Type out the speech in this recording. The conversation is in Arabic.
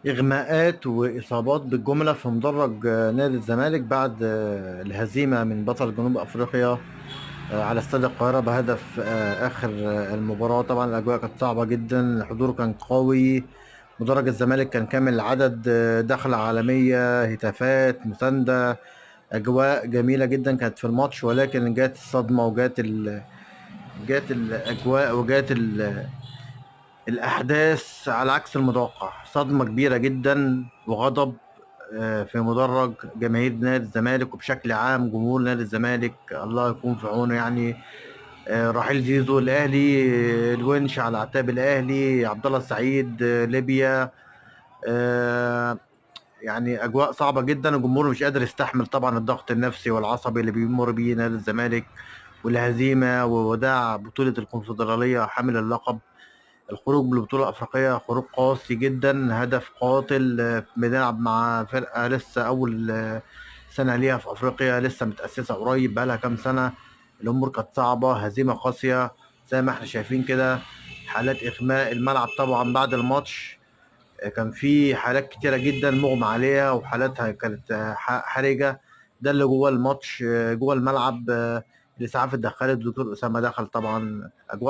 إغماءات وإصابات بالجملة في مدرج نادي الزمالك بعد الهزيمة من بطل جنوب أفريقيا على استاد القاهرة بهدف آخر المباراة. طبعا الأجواء كانت صعبة جدا، الحضور كان قوي، مدرج الزمالك كان كامل العدد، دخلة عالمية، هتافات، مساندة، أجواء جميلة جدا كانت في الماتش. ولكن جات الصدمة وجات جات الأجواء وجات الأحداث على عكس المتوقع. صدمة كبيرة جدا وغضب في مدرج جماهير نادي الزمالك وبشكل عام جمهور نادي الزمالك، الله يكون في عونه يعني. رحيل زيزو الأهلي، الونش على أعتاب الأهلي، عبد الله السعيد، ليبيا، آه، يعني أجواء صعبة جدا. الجمهور مش قادر يستحمل طبعا الضغط النفسي والعصبي اللي بيمر بيه نادي الزمالك، والهزيمة ووداع بطولة الكونفدرالية حامل اللقب. الخروج من البطولة الأفريقية خروج قاسي جدا، هدف قاتل. بنلعب مع فرقة لسه أول سنة ليها في أفريقيا، لسه متأسسة قريب، بقالها كام سنة. الأمور كانت صعبة، هزيمة قاسية زي ما احنا شايفين كده. حالات إغماء الملعب طبعا بعد الماتش، كان في حالات كتيرة جدا مغمى عليها، وحالاتها كانت حرجة. ده اللي جوه الماتش، جوه الملعب. الإسعاف اتدخلت، الدكتور أسامة دخل طبعا. أجواء